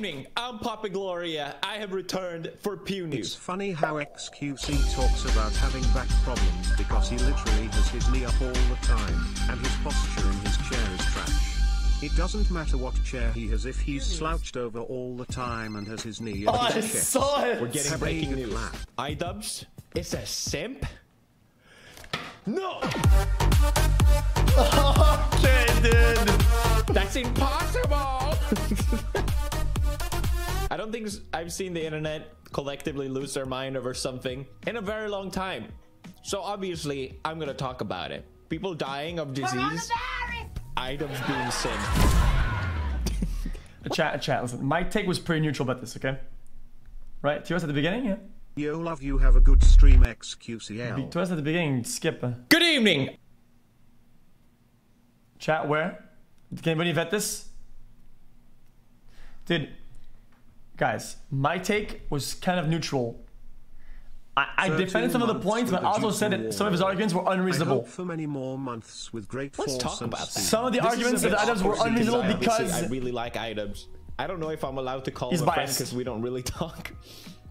evening, I'm Papa Gloria. I have returned for Pew News. It's funny how xQc talks about having back problems because he literally has his knee up all the time, and his posture in his chair is trash. It doesn't matter what chair he has if he's slouched over all the time and has his knee at his chest. Saw it. We're getting breaking news. Idubbbz is a simp? No! Okay, dude. That's impossible! I don't think I've seen the internet collectively lose their mind over something in a very long time. So obviously, I'm gonna talk about it. People dying of disease. Idubbbz being simp. Chat, listen. My take was pretty neutral about this, okay? Right? To us at the beginning, yeah? Yo, love you, have a good stream, xQcOW. To us at the beginning, skip. Good evening! Chat, where? Can anybody vet this? Dude, guys, my take was kind of neutral. I defended some of the points, but also said that some of his arguments were unreasonable. I hope for many more months with great Let's talk about that. Some of the arguments of the Idubbbz were unreasonable because I really like Idubbbz. I don't know if I'm allowed to call him a friend because we don't really talk.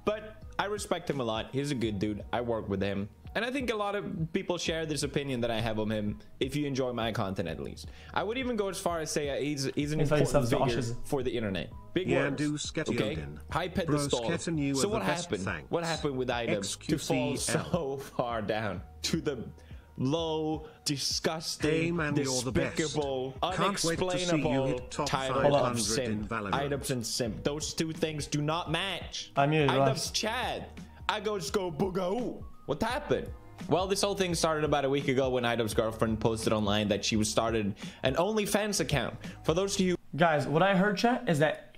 But I respect him a lot. He's a good dude. I work with him. And I think a lot of people share this opinion that I have of him, if you enjoy my content at least. I would even go as far as say he's an important figure for the internet. Big words, okay? High pedestal. So what happened? What happened with Idubbbz to fall so far down to the low, disgusting, despicable, unexplainable title of simp? Idubbbz and simp. Those two things do not match. I muted Idubbbz Chad. I go booga. What happened? Well, this whole thing started about a week ago when Idubbbz's girlfriend posted online that she was started an OnlyFans account. For those of you guys, what I heard, chat, is that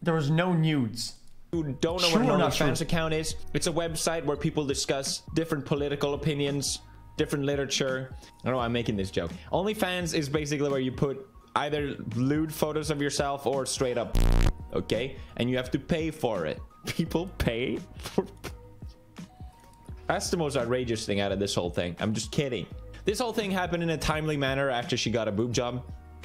there was no nudes. Who don't know what an OnlyFans account is, it's a website where people discuss different political opinions, different literature. I don't know why I'm making this joke. OnlyFans is basically where you put either lewd photos of yourself or straight up, okay? And you have to pay for it. People pay for... That's the most outrageous thing out of this whole thing. I'm just kidding. This whole thing happened in a timely manner after she got a boob job.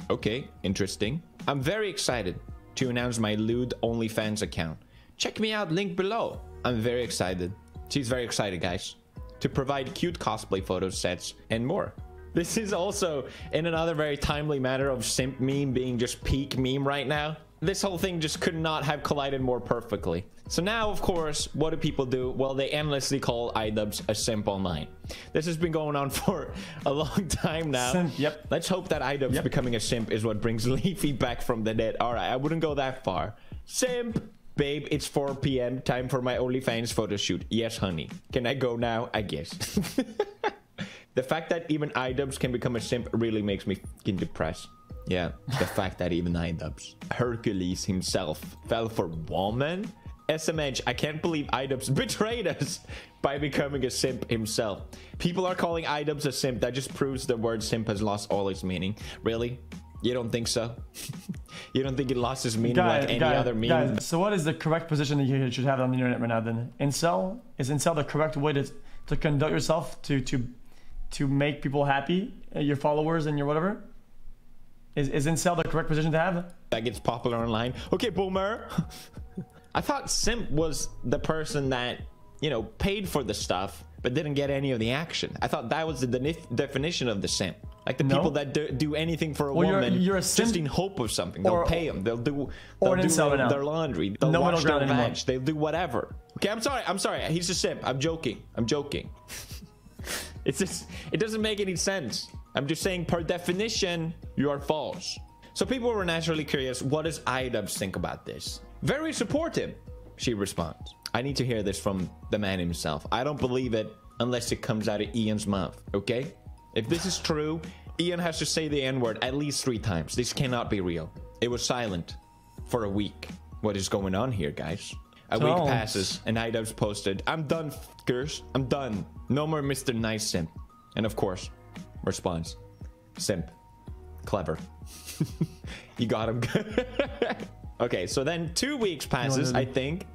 Okay, interesting. I'm very excited to announce my lewd OnlyFans account. Check me out, link below. I'm very excited. She's very excited, guys. To provide cute cosplay photo sets and more. This is also in another very timely manner of simp meme being just peak meme right now. This whole thing just could not have collided more perfectly. So now, of course, what do people do? Well, they endlessly call Idubbbz a simp online. This has been going on for a long time now. Simp, yep. Let's hope that Idubbbz becoming a simp is what brings Leafy back from the dead. All right, I wouldn't go that far. Simp! Babe, it's 4 p.m. Time for my OnlyFans photo shoot. Yes, honey. Can I go now? I guess. The fact that even Idubbbz can become a simp really makes me fucking depressed. Yeah, the fact that even Idubbbz, Hercules himself, fell for woman. SMH, I can't believe Idubbbz betrayed us by becoming a simp himself. People are calling Idubbbz a simp. That just proves the word simp has lost all its meaning. Really? You don't think so? You don't think it lost its meaning like any other meme? Guys, so what is the correct position that you should have on the internet right now then? Incel? Is incel the correct way to conduct yourself to make people happy? Your followers and your whatever? Is incel the correct position to have? That gets popular online. Okay, boomer. I thought simp was the person that, you know, paid for the stuff but didn't get any of the action. I thought that was the definition of the simp. Like the people that do anything for a woman you're a simp, just in hope of something. They'll pay them. They'll do their laundry. They'll wash their vag. They'll do whatever. Okay, I'm sorry. He's a simp. I'm joking. It's just, it doesn't make any sense. I'm just saying, per definition, you are false. So people were naturally curious, what does Idubbbz think about this? Very supportive, she responds. I need to hear this from the man himself. I don't believe it unless it comes out of Ian's mouth, okay? If this is true, Ian has to say the N-word at least 3 times. This cannot be real. It was silent for a week. What is going on here, guys? A week passes and Idubbbz posted, I'm done, f***ers. I'm done. No more Mr. Nice Simp. And of course, response, simp. Clever. You got him. Okay, so then 2 weeks passes, I think.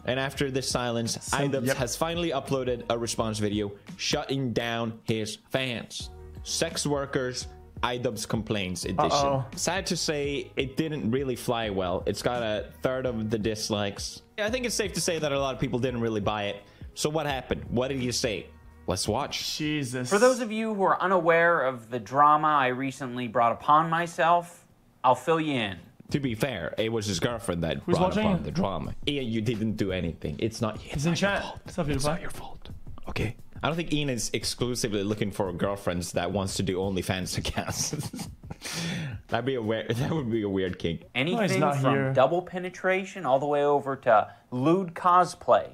And after this silence, Idubbbz has finally uploaded a response video shutting down his fans. Sex workers Idubbbz Complaints edition. Sad to say, it didn't really fly well. It's got a third of the dislikes. I think it's safe to say that a lot of people didn't really buy it. So what happened? What did you say? Let's watch. Jesus. For those of you who are unaware of the drama I recently brought upon myself, I'll fill you in. To be fair, it was his girlfriend that brought upon the drama. Ian, you didn't do anything. It's not. He's in chat. It's not your fault. Okay. I don't think Ian is exclusively looking for girlfriends that wants to do OnlyFans accounts. That would be a weird kink. Anything from double penetration all the way over to lewd cosplay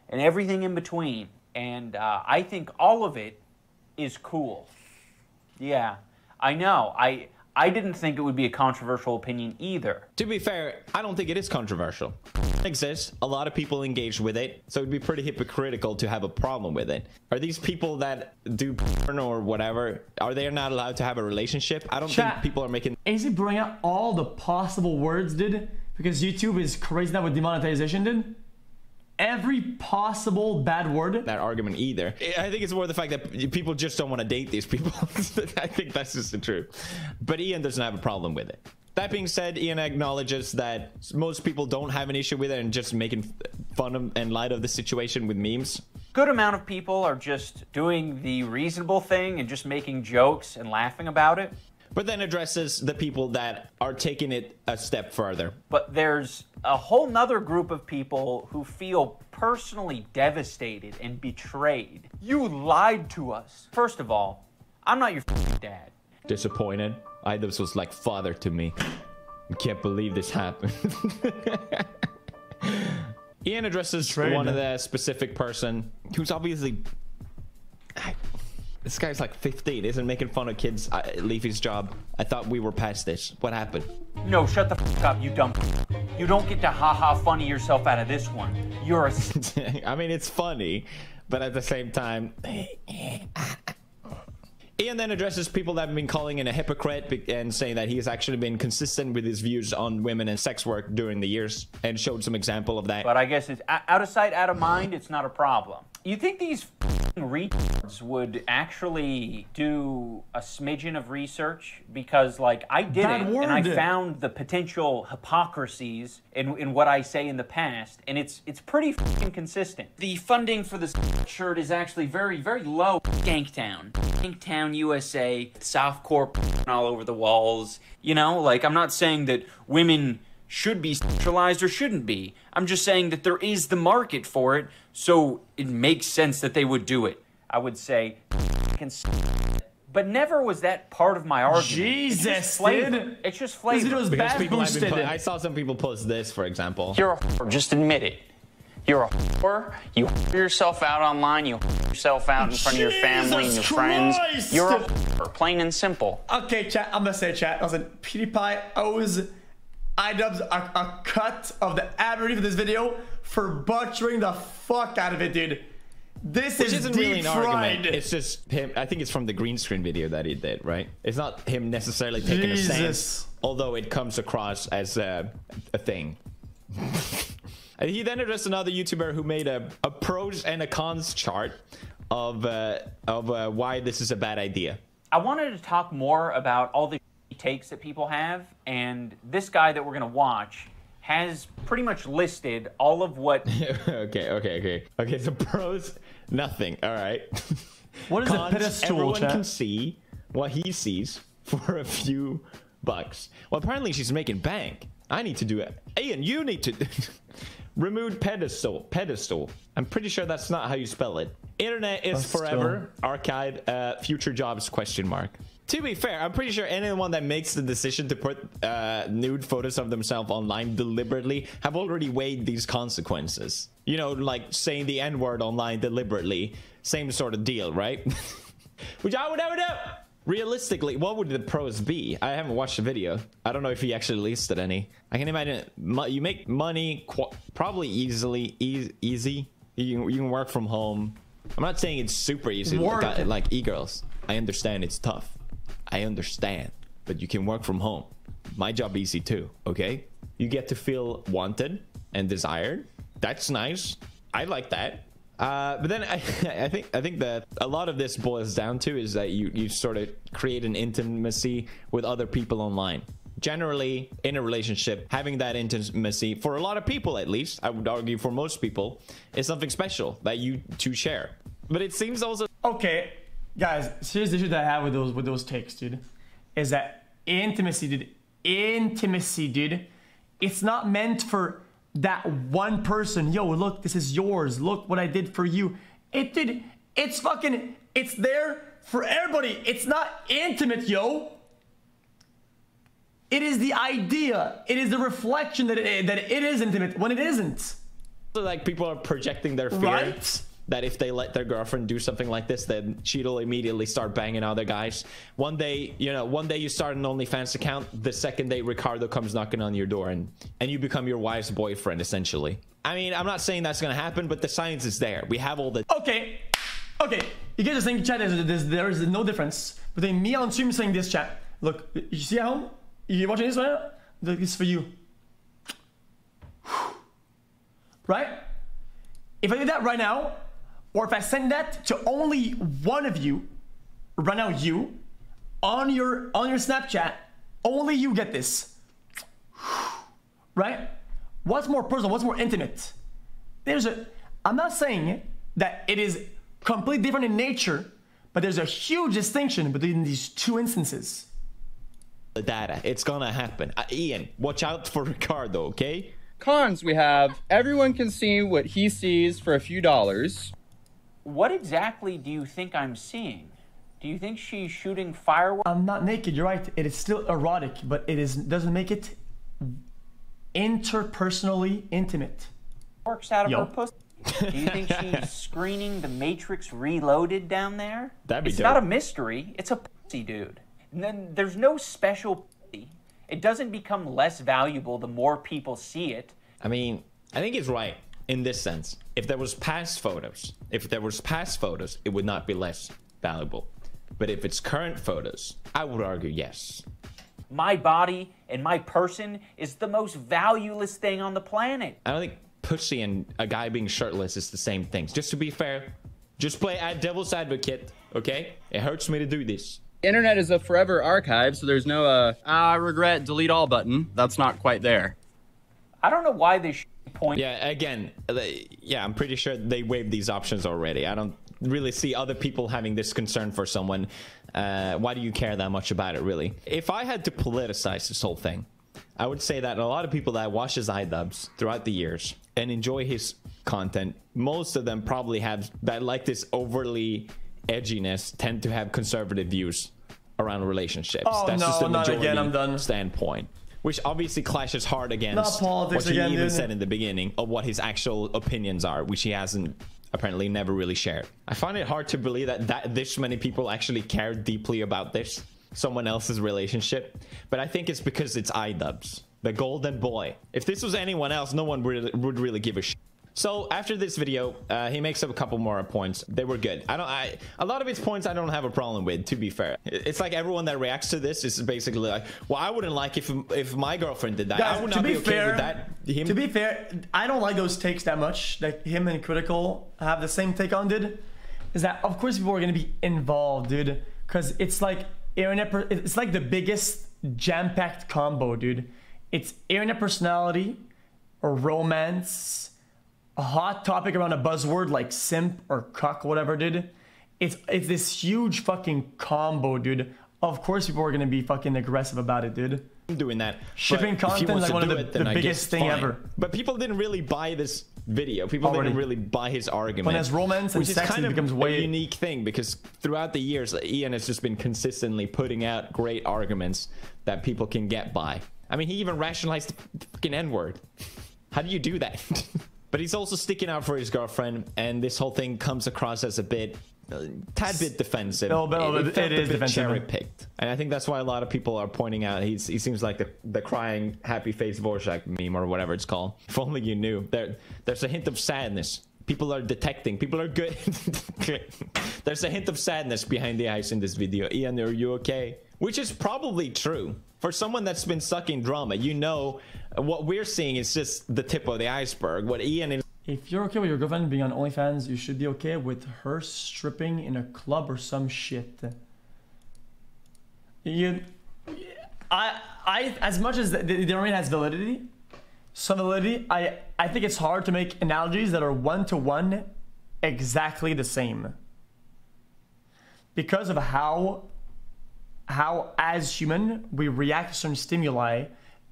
and everything in between. And I think all of it is cool. Yeah, I know. I didn't think it would be a controversial opinion either. To be fair, I don't think it is controversial. It exists. A lot of people engage with it, so it'd be pretty hypocritical to have a problem with it. Are these people that do porn or whatever, are they not allowed to have a relationship? I don't think people are making... Is he bringing out all the possible words, dude? Because YouTube is crazy now with demonetization, dude. Every possible bad word. That argument either. I think it's more the fact that people just don't want to date these people. I think that's just the truth. But Ian doesn't have a problem with it. That being said, Ian acknowledges that most people don't have an issue with it and just making fun of and light of the situation with memes. Good amount of people are just doing the reasonable thing and just making jokes and laughing about it. But then addresses the people that are taking it a step further. But there's a whole nother group of people who feel personally devastated and betrayed. You lied to us. First of all, I'm not your dad. Disappointed. Idubbbz was like father to me. I can't believe this happened. Ian addresses one of the specific person who's obviously... This guy's like 15, isn't making fun of kids leave his job. I thought we were past this. What happened? No, shut the f up, you dumb. You don't get to ha-ha funny yourself out of this one. You're a... I mean, it's funny, but at the same time... Ian then addresses people that have been calling him a hypocrite and saying that he has actually been consistent with his views on women and sex work during the years and showed some example of that. But I guess it's out of sight, out of mind. It's not a problem. You think these retards would actually do a smidgen of research? Because, like, I did it, and I found the potential hypocrisies in what I say in the past, and it's pretty consistent. The funding for this shirt is actually very, very low. Ganktown. Ganktown, USA, softcore all over the walls. You know, like, I'm not saying that women should be sexualized or shouldn't be. I'm just saying that there is the market for it, so it makes sense that they would do it. I would say, but never was that part of my argument. Jesus, dude. It's just flavor. I saw some people post this, for example. You're a whore, just admit it. You're a whore. You whore yourself out online. You whore yourself out in front of your family and your friends. You're a whore, plain and simple. Okay, chat, I'm gonna say, chat. Listen, PewDiePie owes Idubbbz a cut of the ad revenue for this video for butchering the fuck out of it, dude. This isn't really an argument. It's just him. I think it's from the green screen video that he did, right? It's not him necessarily taking a stance, although it comes across as a thing. He then addressed another YouTuber who made a pros and a cons chart of why this is a bad idea. I wanted to talk more about all the takes that people have, and this guy that we're gonna watch has pretty much listed all of what... Okay, so pros, nothing, all right. What is cons, a pedestal, everyone chat? can see what he sees for a few bucks. Well, apparently she's making bank. I need to do it. Ian, you need to... Remove pedestal. I'm pretty sure that's not how you spell it. Internet is forever. Archive, future jobs, question mark. To be fair, I'm pretty sure anyone that makes the decision to put nude photos of themselves online deliberately have already weighed these consequences. You know, like saying the N-word online deliberately. Same sort of deal, right? Which I would never do. Realistically, what would the pros be? I haven't watched the video. I don't know if he actually listed any. I can imagine you make money probably easy. You can work from home. I'm not saying it's super easy like e-girls. I understand it's tough. I understand, but you can work from home. My job easy too, okay? You get to feel wanted and desired. That's nice. I like that. But then I think that a lot of this boils down to is that you sort of create an intimacy with other people online. Generally, in a relationship, having that intimacy, for a lot of people at least, I would argue for most people, is something special that you two share. But it seems also... Okay, guys, here's the issue that I have with those takes, dude. Is that intimacy, dude, it's not meant for that one person. Yo, look, this is yours. Look what I did for you. It's fucking, it's there for everybody. It's not intimate, yo. It is the idea. It is the reflection that it is intimate when it isn't. So like people are projecting their fear. Right? That if they let their girlfriend do something like this, then she'll immediately start banging other guys. One day you start an OnlyFans account, the second day Ricardo comes knocking on your door and you become your wife's boyfriend, essentially. I mean, I'm not saying that's gonna happen, but the science is there. We have all the... Okay. You guys are saying, chat, there is no difference between me on stream saying this, chat. Look, you see at home? You watching this right now? Look, this is for you. Right? If I do that right now, or if I send that to only one of you, right now, you, on your Snapchat, only you get this. Right? What's more personal? What's more intimate? I'm not saying that it is completely different in nature, but there's a huge distinction between these two instances. The data, it's gonna happen. Ian, watch out for Ricardo, okay? Cons we have, everyone can see what he sees for a few dollars. What exactly do you think I'm seeing? Do you think she's shooting fireworks? I'm not naked, you're right. It is still erotic, but doesn't make it interpersonally intimate. Works out of her pussy. Do you think she's screening The Matrix Reloaded down there? That'd be It's dope. not a mystery, it's a pussy, dude. And then there's no special pussy. It doesn't become less valuable the more people see it. I mean, I think it's right in this sense. If there was past photos, it would not be less valuable. But if it's current photos, I would argue yes. My body and my person is the most valueless thing on the planet. I don't think pussy and a guy being shirtless is the same thing. Just to be fair, just play devil's advocate, okay? It hurts me to do this. Internet is a forever archive, so there's no I regret delete all button. That's not quite there. I don't know why this point. Yeah, again, yeah, I'm pretty sure they waived these options already. I don't really see other people having this concern for someone. Why do you care that much about it, really? If I had to politicize this whole thing, I would say that a lot of people that watches Idubbbz throughout the years and enjoy his content, most of them probably have that, like, this overly edginess, tend to have conservative views around relationships. Oh, that's no, just the not majority again, I'm done. standpoint, which obviously clashes hard against politics what he again, even dude. said in the beginning of what his actual opinions are, which he hasn't apparently never really shared. I find it hard to believe that this many people actually care deeply about this, someone else's relationship, but I think it's because it's Idubbbz, the golden boy. If this was anyone else, no one would really give a shit. So after this video, he makes up a couple more points. They were good. A lot of his points I don't have a problem with, to be fair. It's like everyone that reacts to this is basically like, well, I wouldn't like if my girlfriend did that. Guys, I would not be okay with that. To be fair, I don't like those takes that much. Like him and Critical have the same take on, dude. Is that of course people are gonna be involved, dude, because it's like it's like the biggest jam-packed combo, dude. It's internet personality, or romance, a hot topic around a buzzword like simp or cuck, whatever, dude. It's this huge fucking combo, dude. Of course people are gonna be fucking aggressive about it, dude. I'm doing that. Shipping content is like one of the biggest thing ever. But people didn't really buy this video. People didn't really buy his argument. When there's romance and sex, it becomes way a unique thing, because throughout the years, Ian has just been consistently putting out great arguments that people can get by. I mean, he even rationalized the fucking N-word. How do you do that? But he's also sticking out for his girlfriend, and this whole thing comes across as a tad bit defensive. No, but it is defensive. Cherry-picked. And I think that's why a lot of people are pointing out he seems like the crying, happy-face Vorshak meme, or whatever it's called. If only you knew. There's a hint of sadness. People are detecting. People are good. There's a hint of sadness behind the eyes in this video. Ian, are you okay? Which is probably true. For someone that's been stuck in drama, you know, what we're seeing is just the tip of the iceberg. What Ian is If you're okay with your girlfriend being on OnlyFans, you should be okay with her stripping in a club or some shit. As much as the argument has validity, some validity, I think it's hard to make analogies that are one-to-one exactly the same. Because of how as human we react to certain stimuli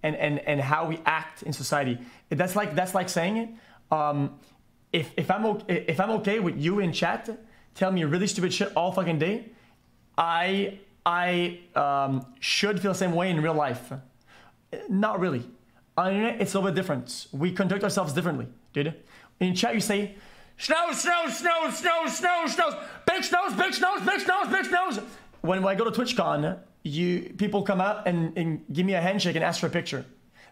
and how we act in society. That's like saying, if I'm okay with you in chat telling me really stupid shit all fucking day, I should feel the same way in real life. Not really. On the internet, it's a little bit different. We conduct ourselves differently, dude. In chat, you say, snows, snows, snows, snows, snows, snows, big snows, big snows, big snows, big snows. When I go to TwitchCon, people come out and give me a handshake and ask for a picture.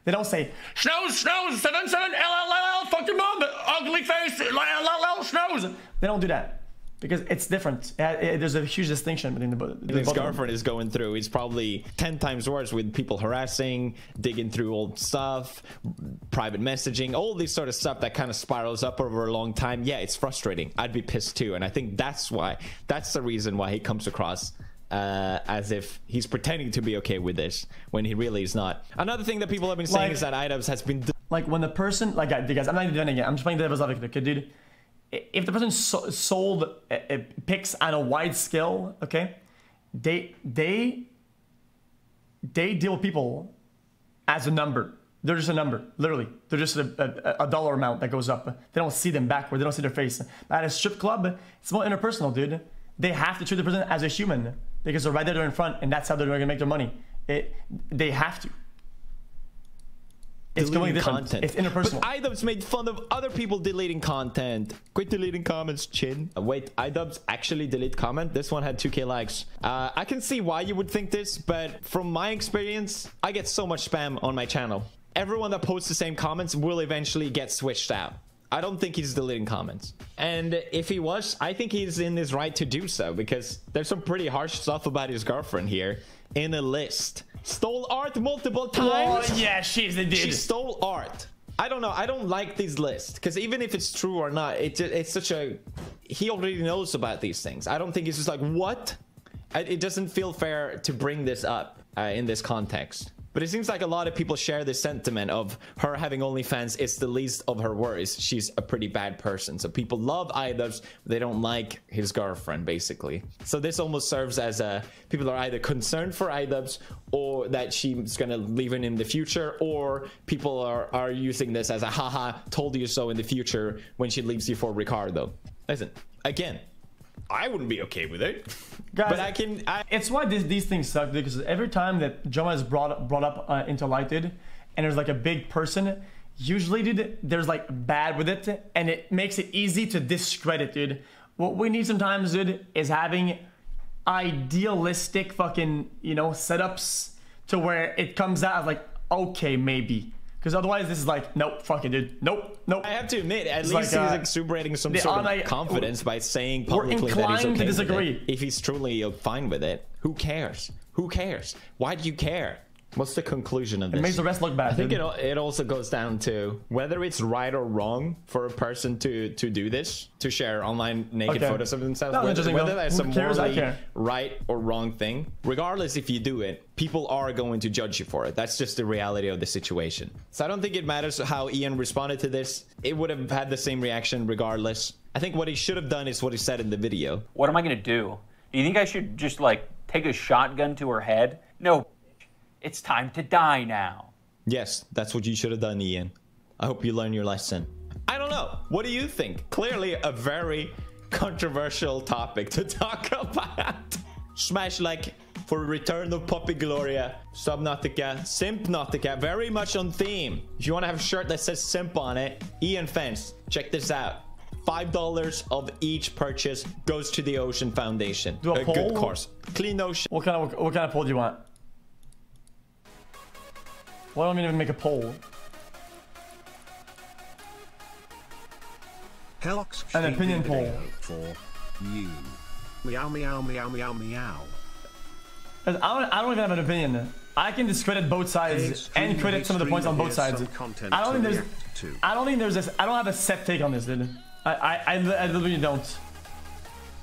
They don't say, snows, snows, 77, LLL, fuck your mom, ugly face, LLL, snows. They don't do that. Because it's different. There's a huge distinction between the his girlfriend is going through. He's probably 10 times worse with people harassing, digging through old stuff, private messaging, all this sort of stuff that kind of spirals up over a long time. Yeah, it's frustrating. I'd be pissed too. And I think that's the reason why he comes across as if he's pretending to be okay with this when he really is not. Another thing that people have been saying is that Idubbbz has been... Like when the person... Like, guys, I'm not even doing it again. I'm just playing devil's advocate, okay, dude? If the person sold pics on a wide scale, okay, they deal with people as a number. They're just a number, literally. They're just a dollar amount that goes up. They don't see them backward. They don't see their face. At a strip club, it's more interpersonal, dude. They have to treat the person as a human because they're right there in front, and that's how they're going to make their money. They have to. It's deleting content. It's interpersonal. But Idubbbz made fun of other people deleting content. Quit deleting comments, chin. Wait, Idubbbz actually delete comment? This one had 2K likes. I can see why you would think this, but from my experience, I get so much spam on my channel. Everyone that posts the same comments will eventually get switched out. I don't think he's deleting comments. And if he was, I think he's in his right to do so because there's some pretty harsh stuff about his girlfriend here in a list. Stole art multiple times. Oh yeah, she's the dude. She stole art. I don't know. I don't like these lists because even if it's true or not, it's such a... He already knows about these things. I don't think he's just like, what? It doesn't feel fair to bring this up in this context. But it seems like a lot of people share this sentiment of her having OnlyFans is the least of her worries. She's a pretty bad person. So people love Idubbbz, but they don't like his girlfriend, basically. So this almost serves as a... People are either concerned for Idubbbz or that she's going to leave him in the future, or people are using this as a haha, told you so in the future when she leaves you for Ricardo. Listen, again, I wouldn't be okay with it. Guys, but it's why these things suck, because every time that Joma is brought up into light, dude, and there's like a big person, usually, dude, there's like bad with it, and it makes it easy to discredit, dude. What we need sometimes, dude, is having idealistic fucking, you know, setups to where it comes out as like, okay, maybe. Because otherwise, this is like, nope, fuck it, dude. Nope, nope. I have to admit, at least he's exuberating some sort of confidence by saying publicly that he's okay with it. If he's truly fine with it, who cares? Who cares? Why do you care? What's the conclusion of this? It makes the rest look bad. I think it also goes down to whether it's right or wrong for a person to do this, to share online naked photos of themselves. No, whether that's a morally right or wrong thing. Regardless, if you do it, people are going to judge you for it. That's just the reality of the situation. So I don't think it matters how Ian responded to this. It would have had the same reaction regardless. I think what he should have done is what he said in the video. What am I going to do? Do you think I should just like take a shotgun to her head? No. It's time to die now. Yes, that's what you should have done, Ian. I hope you learn your lesson. I don't know. What do you think? Clearly a very controversial topic to talk about. Smash like for Return of Poppy Gloria, Subnautica, Simpnautica, very much on theme. If you want to have a shirt that says Simp on it, Ian Fence, check this out. $5 of each purchase goes to the Ocean Foundation. Do a poll? Good course. Clean Ocean. What kind of poll do you want? Why don't we even make a poll? An opinion poll. For you. Meow meow meow meow meow. I don't even have an opinion. I can discredit both sides and credit some of the points on both sides. I don't think there's this. I don't have a set take on this, dude. I literally don't.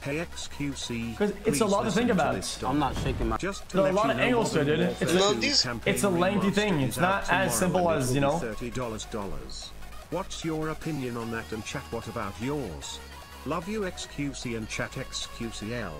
Hey xQc, because it's a lot to think about. I'm not shaking my. Just there are a lot of angles to it, dude. It's a lengthy thing. It's not as simple as, you know. $30. What's your opinion on that? And chat, what about yours? Love you xQc and chat xQcOW.